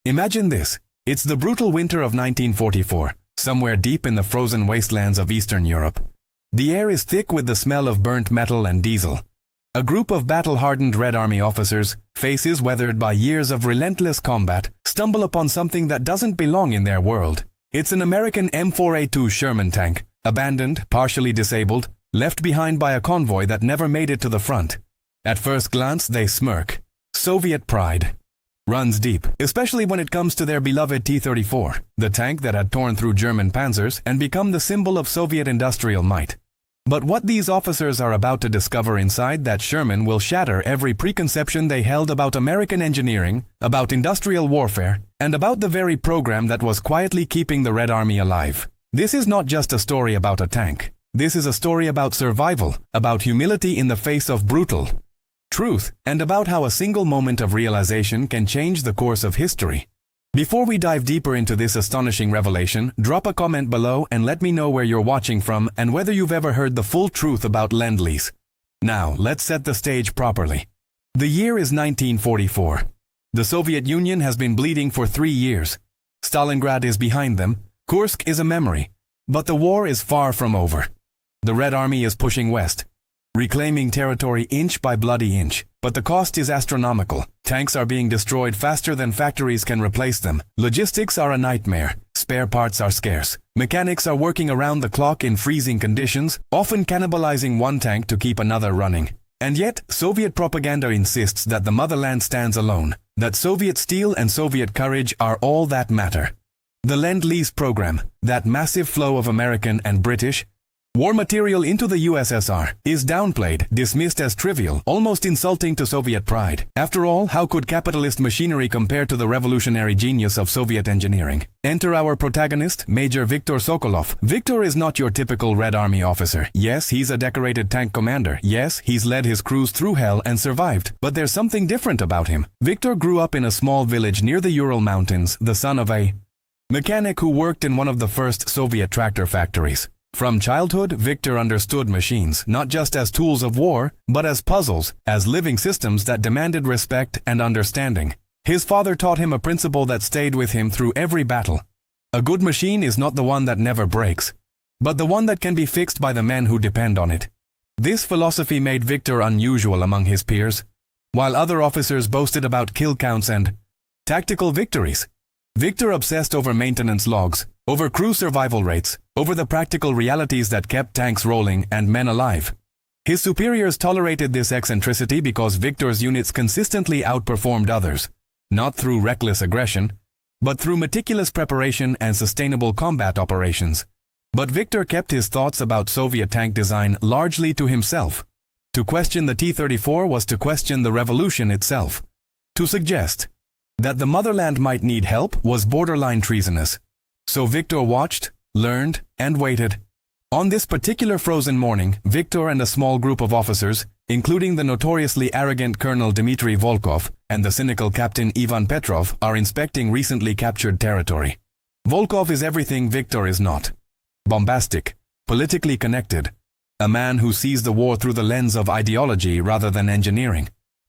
Imagine this. It's the brutal winter of 1944, somewhere deep in the frozen wastelands of Eastern Europe. The air is thick with the smell of burnt metal and diesel. A group of battle-hardened Red Army officers, faces weathered by years of relentless combat, stumble upon something that doesn't belong in their world. It's an American M4A2 Sherman tank, abandoned, partially disabled, left behind by a convoy that never made it to the front. At first glance, they smirk. Soviet pride runs deep, especially when it comes to their beloved T-34, the tank that had torn through German panzers and become the symbol of Soviet industrial might. But what these officers are about to discover inside that Sherman will shatter every preconception they held about American engineering, about industrial warfare, and about the very program that was quietly keeping the Red Army alive. This is not just a story about a tank. This is a story about survival, about humility in the face of brutal truth, and about how a single moment of realization can change the course of history. Before we dive deeper into this astonishing revelation, drop a comment below and let me know where you're watching from and whether you've ever heard the full truth about Lend-Lease. Now, let's set the stage properly. The year is 1944. The Soviet Union has been bleeding for 3 years. Stalingrad is behind them. Kursk is a memory. But the war is far from over. The Red Army is pushing west, reclaiming territory inch by bloody inch. But the cost is astronomical. Tanks are being destroyed faster than factories can replace them. Logistics are a nightmare. Spare parts are scarce. Mechanics are working around the clock in freezing conditions, often cannibalizing one tank to keep another running. And yet, Soviet propaganda insists that the motherland stands alone, that Soviet steel and Soviet courage are all that matter. The Lend-Lease program, that massive flow of American and British war material into the USSR, is downplayed, dismissed as trivial, almost insulting to Soviet pride. After all, how could capitalist machinery compare to the revolutionary genius of Soviet engineering? Enter our protagonist, Major Viktor Sokolov. Viktor is not your typical Red Army officer. Yes, he's a decorated tank commander. Yes, he's led his crews through hell and survived. But there's something different about him. Viktor grew up in a small village near the Ural Mountains, the son of a mechanic who worked in one of the first Soviet tractor factories. From childhood, Viktor understood machines, not just as tools of war, but as puzzles, as living systems that demanded respect and understanding. His father taught him a principle that stayed with him through every battle. A good machine is not the one that never breaks, but the one that can be fixed by the men who depend on it. This philosophy made Viktor unusual among his peers. While other officers boasted about kill counts and tactical victories, Viktor obsessed over maintenance logs, over crew survival rates, over the practical realities that kept tanks rolling and men alive. His superiors tolerated this eccentricity because Viktor's units consistently outperformed others, not through reckless aggression, but through meticulous preparation and sustainable combat operations. But Viktor kept his thoughts about Soviet tank design largely to himself. To question the T-34 was to question the revolution itself. To suggest that the motherland might need help was borderline treasonous. So Viktor watched, learned, and waited. On this particular frozen morning, Viktor and a small group of officers, including the notoriously arrogant Colonel Dmitry Volkov and the cynical Captain Ivan Petrov, are inspecting recently captured territory. Volkov is everything Viktor is not. Bombastic, politically connected, a man who sees the war through the lens of ideology rather than engineering.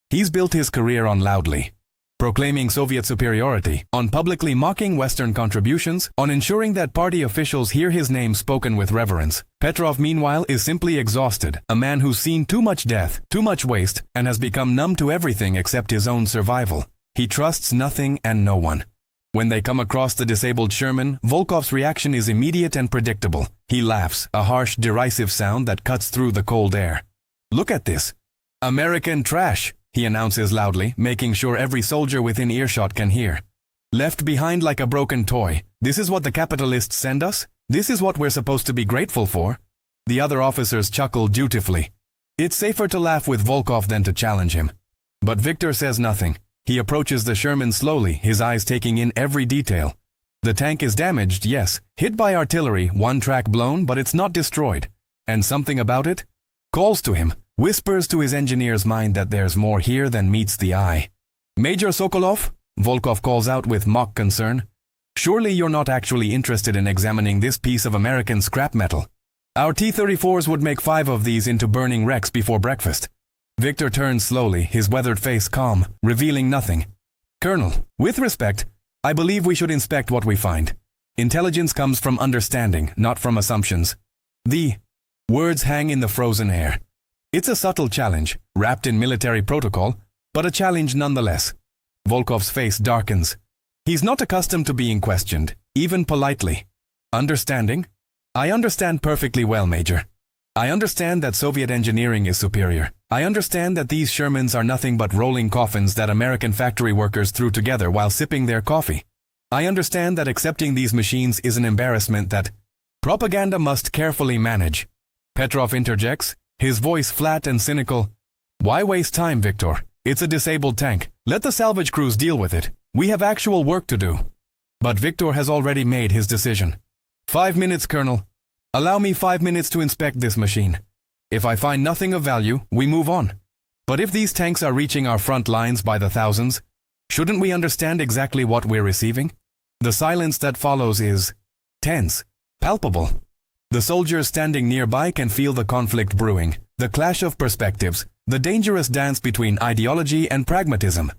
He's built his career on loudly proclaiming Soviet superiority, on publicly mocking Western contributions, on ensuring that party officials hear his name spoken with reverence. Petrov, meanwhile, is simply exhausted, a man who's seen too much death, too much waste, and has become numb to everything except his own survival. He trusts nothing and no one. When they come across the disabled Sherman, Volkov's reaction is immediate and predictable. He laughs, a harsh, derisive sound that cuts through the cold air. "Look at this. American trash," he announces loudly, making sure every soldier within earshot can hear. "Left behind like a broken toy. This is what the capitalists send us? This is what we're supposed to be grateful for?" The other officers chuckle dutifully. It's safer to laugh with Volkov than to challenge him. But Viktor says nothing. He approaches the Sherman slowly, his eyes taking in every detail. The tank is damaged, yes, hit by artillery, one track blown, but it's not destroyed. And something about it calls to him, whispers to his engineer's mind that there's more here than meets the eye. "Major Sokolov," Volkov calls out with mock concern, "surely you're not actually interested in examining this piece of American scrap metal? Our T-34s would make 5 of these into burning wrecks before breakfast." Viktor turns slowly, his weathered face calm, revealing nothing. "Colonel, with respect, I believe we should inspect what we find. Intelligence comes from understanding, not from assumptions. The words hang in the frozen air. It's a subtle challenge, wrapped in military protocol, but a challenge nonetheless. Volkov's face darkens. He's not accustomed to being questioned, even politely. Understanding? I understand perfectly well, Major. I understand that Soviet engineering is superior. I understand that these Shermans are nothing but rolling coffins that American factory workers threw together while sipping their coffee. I understand that accepting these machines is an embarrassment that propaganda must carefully manage. Petrov interjects, his voice flat and cynical. Why waste time, Victor? It's a disabled tank. Let the salvage crews deal with it. We have actual work to do. But Victor has already made his decision. 5 minutes, Colonel. Allow me 5 minutes to inspect this machine. If I find nothing of value, we move on. But if these tanks are reaching our front lines by the thousands, shouldn't we understand exactly what we're receiving? The silence that follows is tense, palpable. The soldiers standing nearby can feel the conflict brewing, the clash of perspectives, the dangerous dance between ideology and pragmatism.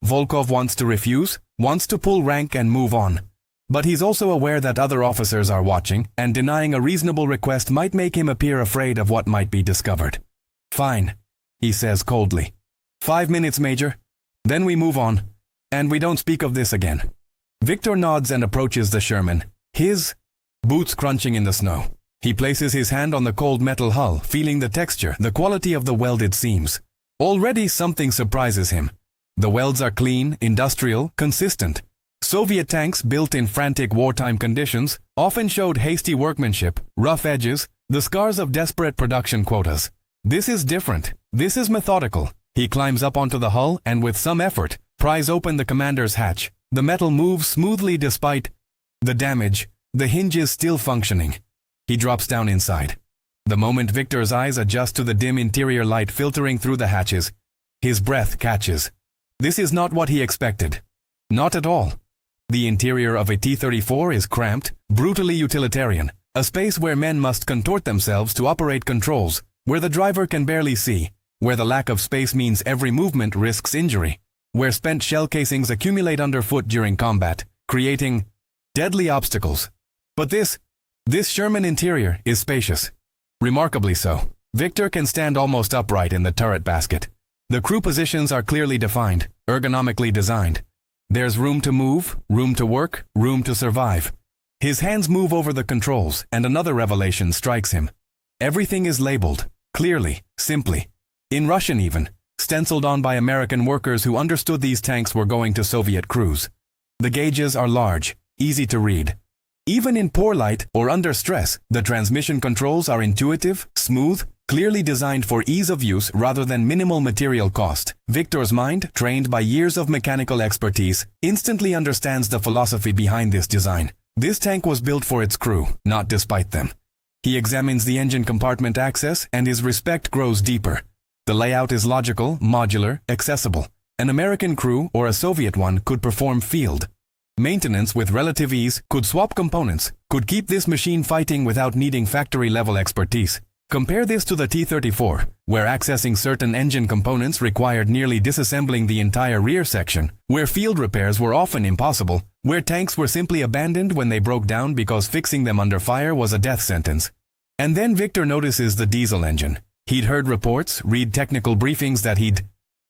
Volkov wants to refuse, wants to pull rank and move on. But he's also aware that other officers are watching, and denying a reasonable request might make him appear afraid of what might be discovered. Fine, he says coldly. 5 minutes, Major. Then we move on, and we don't speak of this again. Victor nods and approaches the Sherman, his boots crunching in the snow. He places his hand on the cold metal hull, feeling the texture, the quality of the welded seams. Already something surprises him. The welds are clean, industrial, consistent. Soviet tanks built in frantic wartime conditions often showed hasty workmanship, rough edges, the scars of desperate production quotas. This is different. This is methodical. He climbs up onto the hull and with some effort, pries open the commander's hatch. The metal moves smoothly despite the damage, the hinges still functioning. He drops down inside. The moment Victor's eyes adjust to the dim interior light filtering through the hatches, his breath catches. This is not what he expected. Not at all. The interior of a T-34 is cramped, brutally utilitarian, a space where men must contort themselves to operate controls, where the driver can barely see, where the lack of space means every movement risks injury, where spent shell casings accumulate underfoot during combat, creating deadly obstacles. But this Sherman interior is spacious. Remarkably so. Victor can stand almost upright in the turret basket. The crew positions are clearly defined, ergonomically designed. There's room to move, room to work, room to survive. His hands move over the controls, and another revelation strikes him. Everything is labeled, clearly, simply, in Russian even, stenciled on by American workers who understood these tanks were going to Soviet crews. The gauges are large, easy to read. Even in poor light or under stress, the transmission controls are intuitive, smooth, clearly designed for ease of use rather than minimal material cost. Victor's mind, trained by years of mechanical expertise, instantly understands the philosophy behind this design. This tank was built for its crew, not despite them. He examines the engine compartment access and his respect grows deeper. The layout is logical, modular, accessible. An American crew or a Soviet one could perform field maintenance with relative ease, could swap components, could keep this machine fighting without needing factory-level expertise. Compare this to the T-34, where accessing certain engine components required nearly disassembling the entire rear section, where field repairs were often impossible, where tanks were simply abandoned when they broke down because fixing them under fire was a death sentence. And then Victor notices the diesel engine. He'd heard reports, read technical briefings that he'd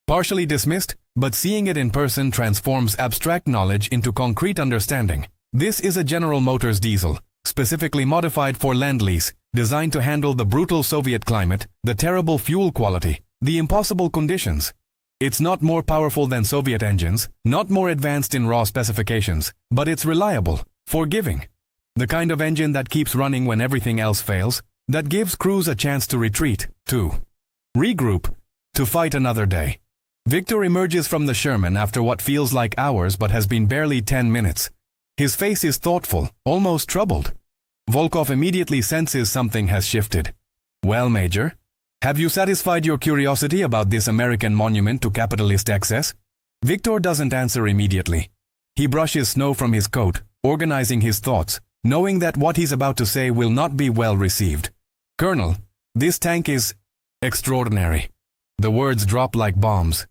partially dismissed, but seeing it in person transforms abstract knowledge into concrete understanding. This is a General Motors diesel, specifically modified for Lend-Lease, designed to handle the brutal Soviet climate, the terrible fuel quality, the impossible conditions. It's not more powerful than Soviet engines, not more advanced in raw specifications, but it's reliable, forgiving. The kind of engine that keeps running when everything else fails, that gives crews a chance to retreat, to regroup, to fight another day. Victor emerges from the Sherman after what feels like hours but has been barely 10 minutes. His face is thoughtful, almost troubled. Volkov immediately senses something has shifted. Well, Major, have you satisfied your curiosity about this American monument to capitalist excess? Victor doesn't answer immediately. He brushes snow from his coat, organizing his thoughts, knowing that what he's about to say will not be well received. Colonel, this tank is extraordinary. The words drop like bombs.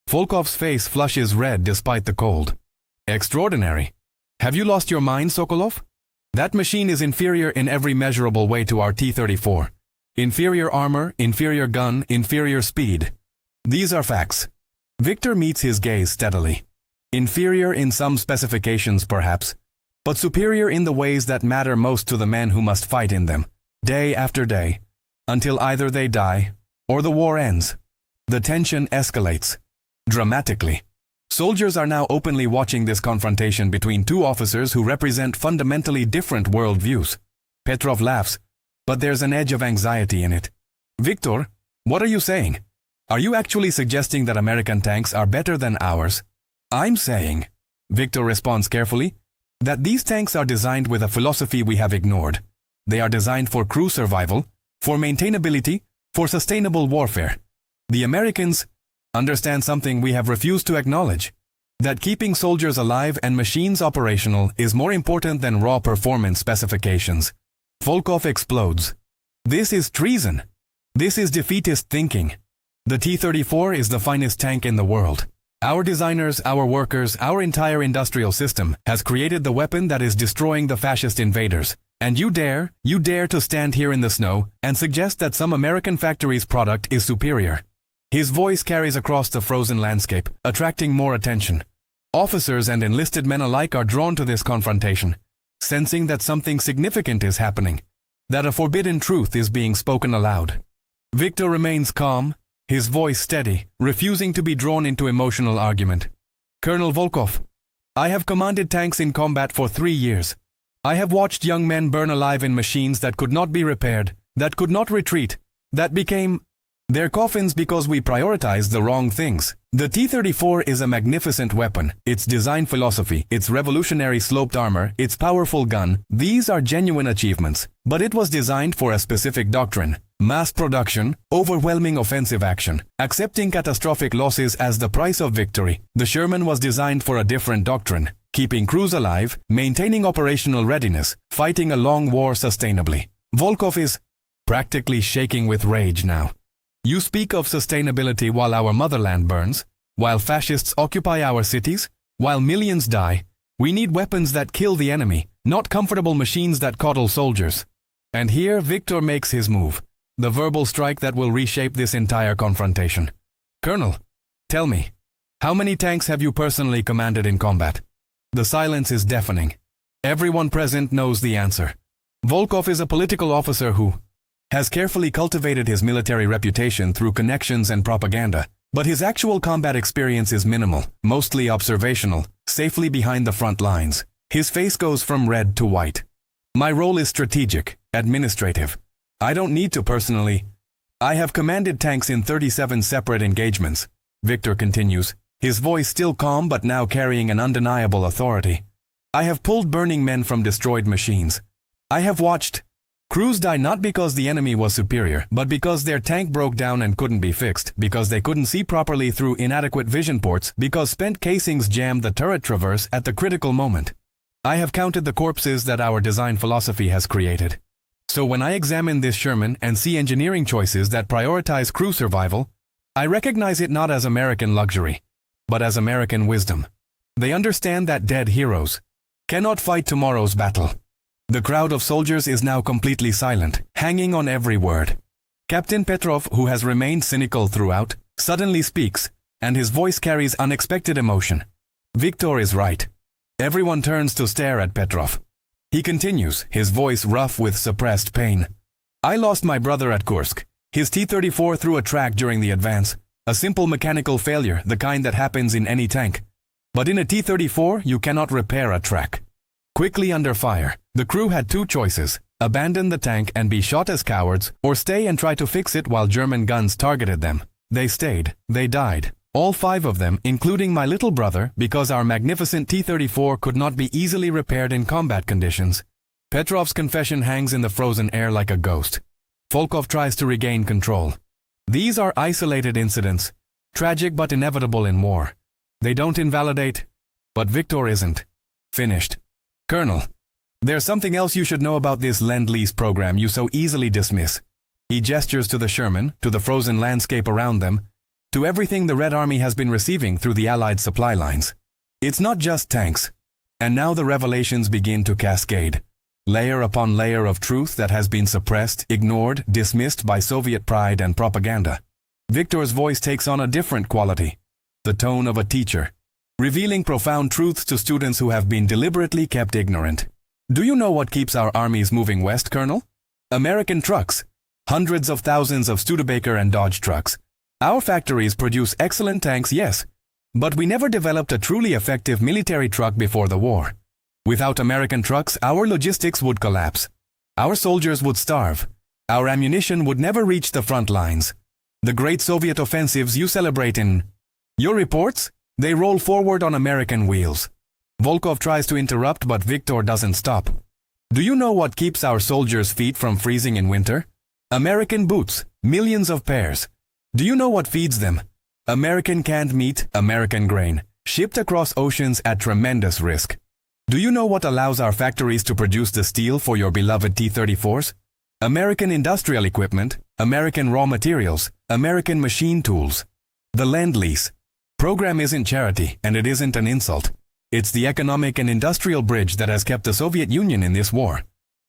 Volkov's face flushes red despite the cold. Extraordinary, Have you lost your mind, Sokolov? That machine is inferior in every measurable way to our T-34. Inferior armor, inferior gun, inferior speed. These are facts. Victor meets his gaze steadily. Inferior in some specifications, perhaps, but superior in the ways that matter most to the men who must fight in them, day after day, until either they die or the war ends. The tension escalates dramatically. Soldiers are now openly watching this confrontation between two officers who represent fundamentally different worldviews. Petrov laughs, but there's an edge of anxiety in it. Victor, what are you saying? Are you actually suggesting that American tanks are better than ours? I'm saying, Victor responds carefully, that these tanks are designed with a philosophy we have ignored. They are designed for crew survival, for maintainability, for sustainable warfare. The Americans understand something we have refused to acknowledge, that keeping soldiers alive and machines operational is more important than raw performance specifications. Volkov explodes. This is treason. This is defeatist thinking. The T-34 is the finest tank in the world. Our designers, our workers, our entire industrial system has created the weapon that is destroying the fascist invaders. And you dare to stand here in the snow and suggest that some American factory's product is superior. His voice carries across the frozen landscape, attracting more attention. Officers and enlisted men alike are drawn to this confrontation, sensing that something significant is happening, that a forbidden truth is being spoken aloud. Victor remains calm, his voice steady, refusing to be drawn into emotional argument. Colonel Volkov, I have commanded tanks in combat for 3 years. I have watched young men burn alive in machines that could not be repaired, that could not retreat, that became their coffins because we prioritized the wrong things. The T-34 is a magnificent weapon. Its design philosophy, its revolutionary sloped armor, its powerful gun, these are genuine achievements. But it was designed for a specific doctrine. Mass production, overwhelming offensive action, accepting catastrophic losses as the price of victory. The Sherman was designed for a different doctrine. Keeping crews alive, maintaining operational readiness, fighting a long war sustainably. Volkov is practically shaking with rage now. You speak of sustainability while our motherland burns, while fascists occupy our cities, while millions die. We need weapons that kill the enemy, not comfortable machines that coddle soldiers. And here Victor makes his move, the verbal strike that will reshape this entire confrontation. Colonel, tell me, how many tanks have you personally commanded in combat? The silence is deafening. Everyone present knows the answer. Volkov is a political officer who has carefully cultivated his military reputation through connections and propaganda, but his actual combat experience is minimal, mostly observational, safely behind the front lines. His face goes from red to white. My role is strategic, administrative. I don't need to personally. I have commanded tanks in 37 separate engagements, Victor continues, his voice still calm but now carrying an undeniable authority. I have pulled burning men from destroyed machines. I have watched crews die not because the enemy was superior, but because their tank broke down and couldn't be fixed, because they couldn't see properly through inadequate vision ports, because spent casings jammed the turret traverse at the critical moment. I have counted the corpses that our design philosophy has created. So when I examine this Sherman and see engineering choices that prioritize crew survival, I recognize it not as American luxury, but as American wisdom. They understand that dead heroes cannot fight tomorrow's battle. The crowd of soldiers is now completely silent, hanging on every word. Captain Petrov, who has remained cynical throughout, suddenly speaks, and his voice carries unexpected emotion. Victor is right. Everyone turns to stare at Petrov. He continues, his voice rough with suppressed pain. I lost my brother at Kursk. His T-34 threw a track during the advance. A simple mechanical failure, the kind that happens in any tank. But in a T-34, you cannot repair a track. Quickly under fire, the crew had two choices: abandon the tank and be shot as cowards, or stay and try to fix it while German guns targeted them. They stayed. They died. All 5 of them, including my little brother, because our magnificent T-34 could not be easily repaired in combat conditions. Petrov's confession hangs in the frozen air like a ghost. Volkov tries to regain control. These are isolated incidents, tragic but inevitable in war. They don't invalidate, but Victor isn't finished. Colonel, there's something else you should know about this Lend-Lease program you so easily dismiss. He gestures to the Sherman, to the frozen landscape around them, to everything the Red Army has been receiving through the Allied supply lines. It's not just tanks. And now the revelations begin to cascade. Layer upon layer of truth that has been suppressed, ignored, dismissed by Soviet pride and propaganda. Viktor's voice takes on a different quality, the tone of a teacher, revealing profound truths to students who have been deliberately kept ignorant. Do you know what keeps our armies moving west, Colonel? American trucks. Hundreds of thousands of Studebaker and Dodge trucks. Our factories produce excellent tanks, yes, but we never developed a truly effective military truck before the war. Without American trucks, our logistics would collapse. Our soldiers would starve. Our ammunition would never reach the front lines. The great Soviet offensives you celebrate in your reports, they roll forward on American wheels. Volkov tries to interrupt, but Viktor doesn't stop. Do you know what keeps our soldiers' feet from freezing in winter? American boots, millions of pairs. Do you know what feeds them? American canned meat, American grain, shipped across oceans at tremendous risk. Do you know what allows our factories to produce the steel for your beloved T-34s? American industrial equipment, American raw materials, American machine tools. The Lend-Lease program isn't charity, and it isn't an insult. It's the economic and industrial bridge that has kept the Soviet Union in this war.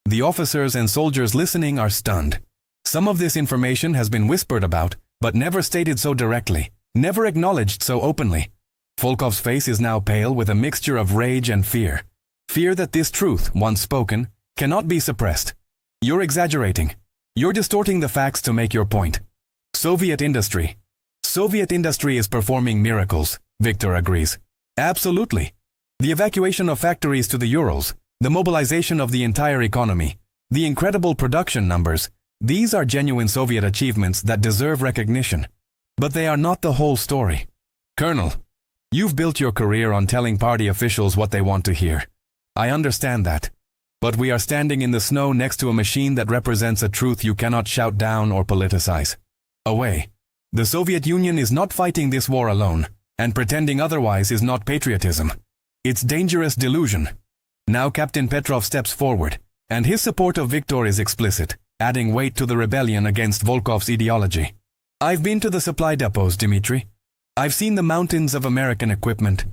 The officers and soldiers listening are stunned. Some of this information has been whispered about, but never stated so directly, never acknowledged so openly. Volkov's face is now pale with a mixture of rage and fear. Fear that this truth, once spoken, cannot be suppressed. You're exaggerating. You're distorting the facts to make your point. Soviet industry is performing miracles, Viktor agrees. Absolutely. The evacuation of factories to the Urals, the mobilization of the entire economy, the incredible production numbers, these are genuine Soviet achievements that deserve recognition. But they are not the whole story. Colonel, you've built your career on telling party officials what they want to hear. I understand that. But we are standing in the snow next to a machine that represents a truth you cannot shout down or politicize away. The Soviet Union is not fighting this war alone, and pretending otherwise is not patriotism. It's dangerous delusion. Now Captain Petrov steps forward, and his support of Viktor is explicit, adding weight to the rebellion against Volkov's ideology. I've been to the supply depots, Dmitri. I've seen the mountains of American equipment.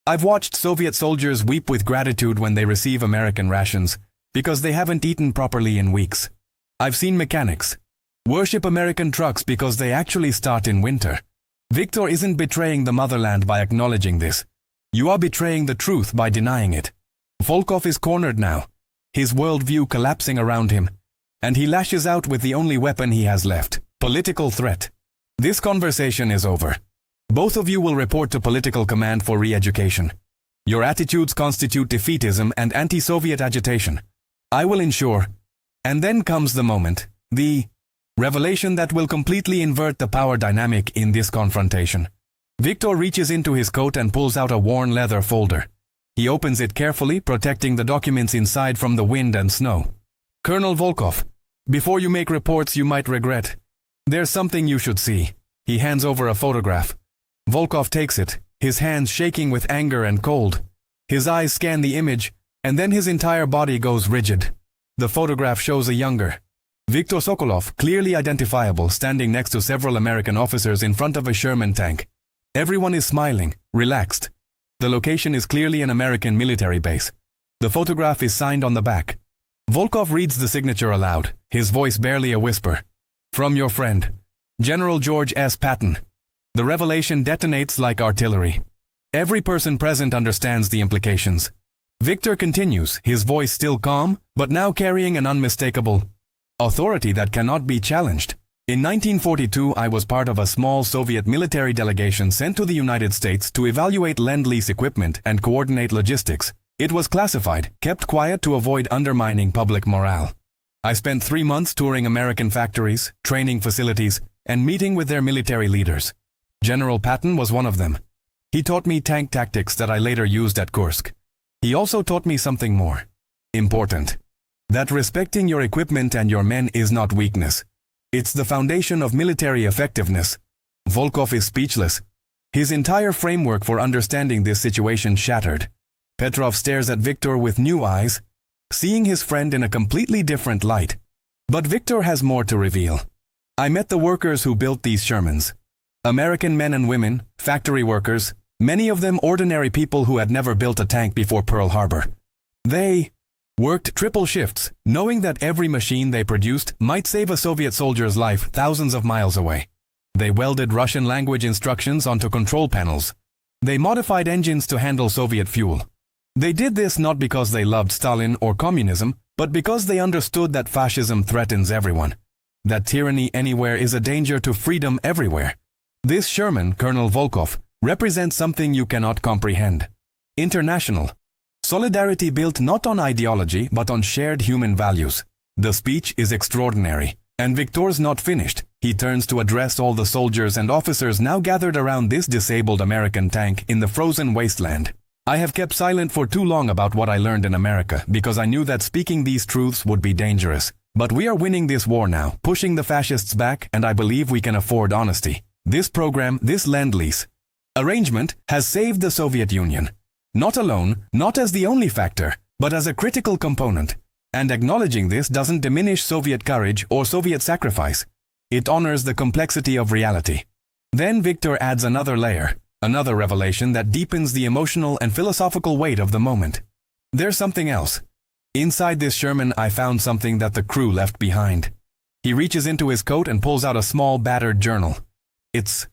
I've watched Soviet soldiers weep with gratitude when they receive American rations, because they haven't eaten properly in weeks. I've seen mechanics worship American trucks because they actually start in winter. Viktor isn't betraying the motherland by acknowledging this. You are betraying the truth by denying it. Volkov is cornered now, his worldview collapsing around him, and he lashes out with the only weapon he has left, political threat. This conversation is over. Both of you will report to political command for re-education. Your attitudes constitute defeatism and anti-Soviet agitation. I will ensure. And then comes the moment, the revelation that will completely invert the power dynamic in this confrontation. Viktor reaches into his coat and pulls out a worn leather folder. He opens it carefully, protecting the documents inside from the wind and snow. Colonel Volkov, before you make reports you might regret, there's something you should see. He hands over a photograph. Volkov takes it, his hands shaking with anger and cold. His eyes scan the image, and then his entire body goes rigid. The photograph shows a younger Viktor Sokolov, clearly identifiable, standing next to several American officers in front of a Sherman tank. Everyone is smiling, relaxed. The location is clearly an American military base. The photograph is signed on the back. Volkov reads the signature aloud, his voice barely a whisper. From your friend, General George S. Patton. The revelation detonates like artillery. Every person present understands the implications. Viktor continues, his voice still calm, but now carrying an unmistakable authority that cannot be challenged. In 1942, I was part of a small Soviet military delegation sent to the United States to evaluate Lend-Lease equipment and coordinate logistics. It was classified, kept quiet to avoid undermining public morale. I spent 3 months touring American factories, training facilities, and meeting with their military leaders. General Patton was one of them. He taught me tank tactics that I later used at Kursk. He also taught me something more important. That respecting your equipment and your men is not weakness. It's the foundation of military effectiveness. Volkov is speechless. His entire framework for understanding this situation shattered. Petrov stares at Viktor with new eyes, seeing his friend in a completely different light. But Viktor has more to reveal. I met the workers who built these Shermans. American men and women, factory workers, many of them ordinary people who had never built a tank before Pearl Harbor. They worked triple shifts, knowing that every machine they produced might save a Soviet soldier's life thousands of miles away. They welded Russian language instructions onto control panels. They modified engines to handle Soviet fuel. They did this not because they loved Stalin or communism, but because they understood that fascism threatens everyone. That tyranny anywhere is a danger to freedom everywhere. This Sherman, Colonel Volkov, represents something you cannot comprehend. International. Solidarity built not on ideology but on shared human values. The speech is extraordinary. And Victor's not finished. He turns to address all the soldiers and officers now gathered around this disabled American tank in the frozen wasteland. I have kept silent for too long about what I learned in America because I knew that speaking these truths would be dangerous. But we are winning this war now, pushing the fascists back, and I believe we can afford honesty. This program, this Lend-Lease arrangement, has saved the Soviet Union. Not alone, not as the only factor, but as a critical component. And acknowledging this doesn't diminish Soviet courage or Soviet sacrifice. It honors the complexity of reality. Then Victor adds another layer, another revelation that deepens the emotional and philosophical weight of the moment. There's something else. Inside this Sherman I found something that the crew left behind. He reaches into his coat and pulls out a small battered journal. It's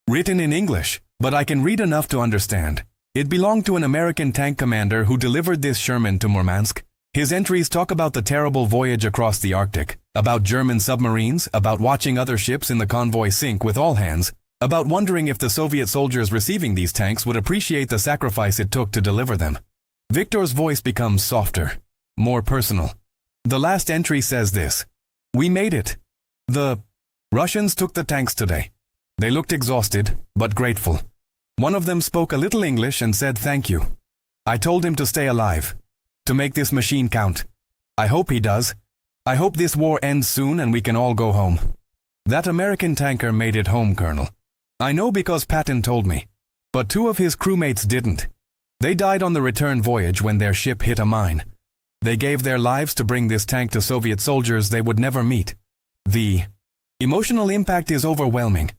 written in English, but I can read enough to understand. It belonged to an American tank commander who delivered this Sherman to Murmansk. His entries talk about the terrible voyage across the Arctic, about German submarines, about watching other ships in the convoy sink with all hands, about wondering if the Soviet soldiers receiving these tanks would appreciate the sacrifice it took to deliver them. Victor's voice becomes softer, more personal. The last entry says this: "We made it. The Russians took the tanks today. They looked exhausted, but grateful. One of them spoke a little English and said thank you. I told him to stay alive, to make this machine count. I hope he does. I hope this war ends soon and we can all go home." That American tanker made it home, Colonel. I know because Patton told me. But 2 of his crewmates didn't. They died on the return voyage when their ship hit a mine. They gave their lives to bring this tank to Soviet soldiers they would never meet. The emotional impact is overwhelming.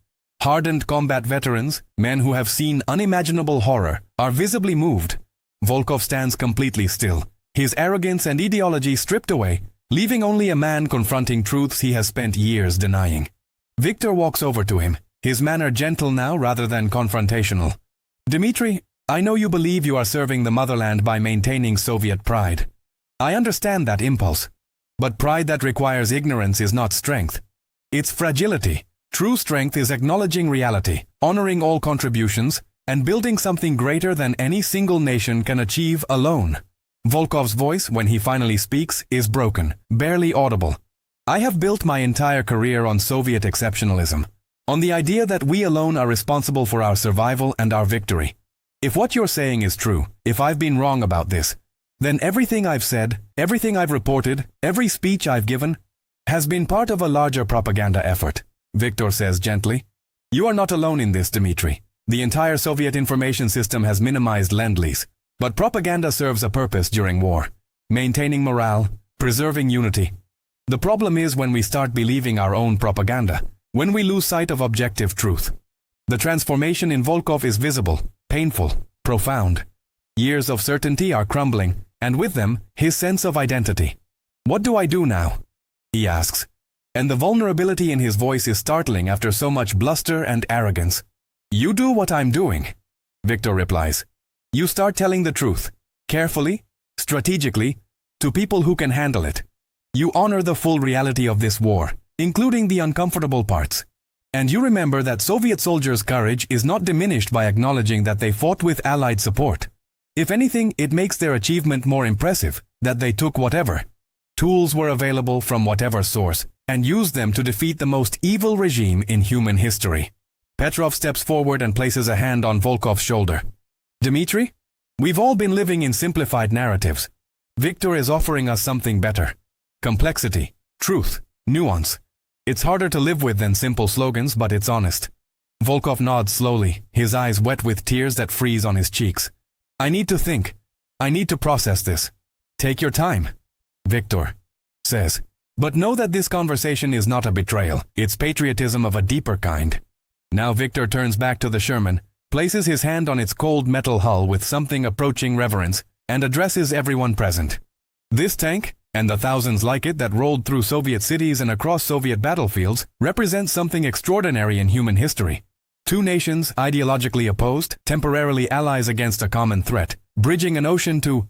Hardened combat veterans, men who have seen unimaginable horror, are visibly moved. Volkov stands completely still, his arrogance and ideology stripped away, leaving only a man confronting truths he has spent years denying. Victor walks over to him, his manner gentle now rather than confrontational. "Dmitri, I know you believe you are serving the motherland by maintaining Soviet pride. I understand that impulse. But pride that requires ignorance is not strength. It's fragility. True strength is acknowledging reality, honoring all contributions, and building something greater than any single nation can achieve alone." Volkov's voice, when he finally speaks, is broken, barely audible. "I have built my entire career on Soviet exceptionalism, on the idea that we alone are responsible for our survival and our victory. If what you're saying is true, if I've been wrong about this, then everything I've said, everything I've reported, every speech I've given, has been part of a larger propaganda effort," Victor says gently. "You are not alone in this, Dmitri. The entire Soviet information system has minimized Lend-Lease. But propaganda serves a purpose during war, maintaining morale, preserving unity. The problem is when we start believing our own propaganda, when we lose sight of objective truth. The transformation in Volkov is visible, painful, profound. Years of certainty are crumbling, and with them, his sense of identity. "What do I do now?" he asks. And the vulnerability in his voice is startling after so much bluster and arrogance. "You do what I'm doing," Victor replies. "You start telling the truth, carefully, strategically, to people who can handle it. You honor the full reality of this war, including the uncomfortable parts. And you remember that Soviet soldiers' courage is not diminished by acknowledging that they fought with Allied support. If anything, it makes their achievement more impressive, that they took whatever tools were available from whatever source, and used them to defeat the most evil regime in human history." Petrov steps forward and places a hand on Volkov's shoulder. "Dmitri, we've all been living in simplified narratives. Victor is offering us something better. Complexity, truth, nuance. It's harder to live with than simple slogans, but it's honest." Volkov nods slowly, his eyes wet with tears that freeze on his cheeks. "I need to think. I need to process this." "Take your time," Victor says. "But know that this conversation is not a betrayal. It's patriotism of a deeper kind." Now Victor turns back to the Sherman. places his hand on its cold metal hull with something approaching reverence, and addresses everyone present. This tank, and the thousands like it that rolled through Soviet cities and across Soviet battlefields, represents something extraordinary in human history. Two nations, ideologically opposed, temporarily allies against a common threat, bridging an ocean to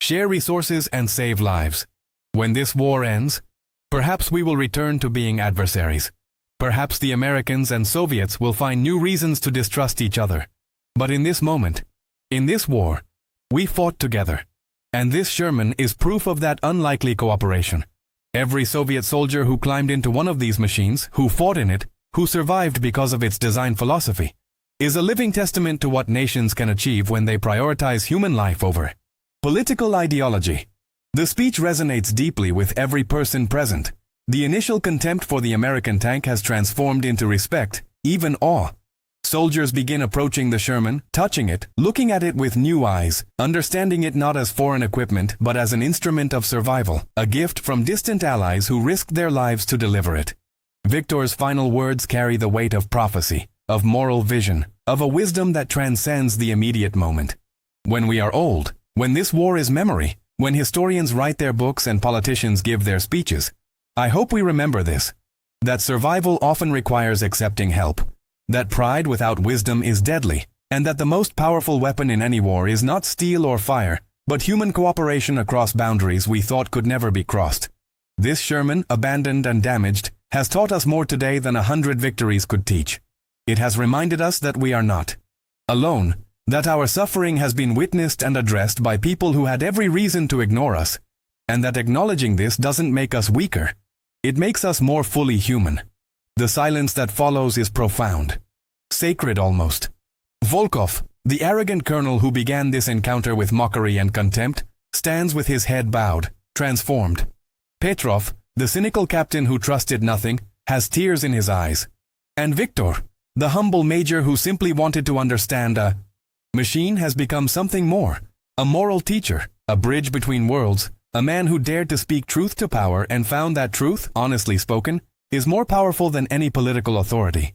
share resources and save lives. When this war ends, perhaps we will return to being adversaries. Perhaps the Americans and Soviets will find new reasons to distrust each other. But in this moment, in this war, we fought together. And this Sherman is proof of that unlikely cooperation. Every Soviet soldier who climbed into one of these machines, who fought in it, who survived because of its design philosophy, is a living testament to what nations can achieve when they prioritize human life over political ideology. The speech resonates deeply with every person present. The initial contempt for the American tank has transformed into respect, even awe. Soldiers begin approaching the Sherman, touching it, looking at it with new eyes, understanding it not as foreign equipment but as an instrument of survival, a gift from distant allies who risked their lives to deliver it. Victor's final words carry the weight of prophecy, of moral vision, of a wisdom that transcends the immediate moment. When we are old, when this war is memory, when historians write their books and politicians give their speeches, I hope we remember this, that survival often requires accepting help, that pride without wisdom is deadly, and that the most powerful weapon in any war is not steel or fire, but human cooperation across boundaries we thought could never be crossed. This Sherman, abandoned and damaged, has taught us more today than 100 victories could teach. It has reminded us that we are not alone, that our suffering has been witnessed and addressed by people who had every reason to ignore us, and that acknowledging this doesn't make us weaker. It makes us more fully human. The silence that follows is profound, sacred almost. Volkov, the arrogant colonel who began this encounter with mockery and contempt, stands with his head bowed, transformed. Petrov, the cynical captain who trusted nothing, has tears in his eyes. And Victor, the humble major who simply wanted to understand a machine, has become something more, a moral teacher, a bridge between worlds, a man who dared to speak truth to power and found that truth, honestly spoken, is more powerful than any political authority.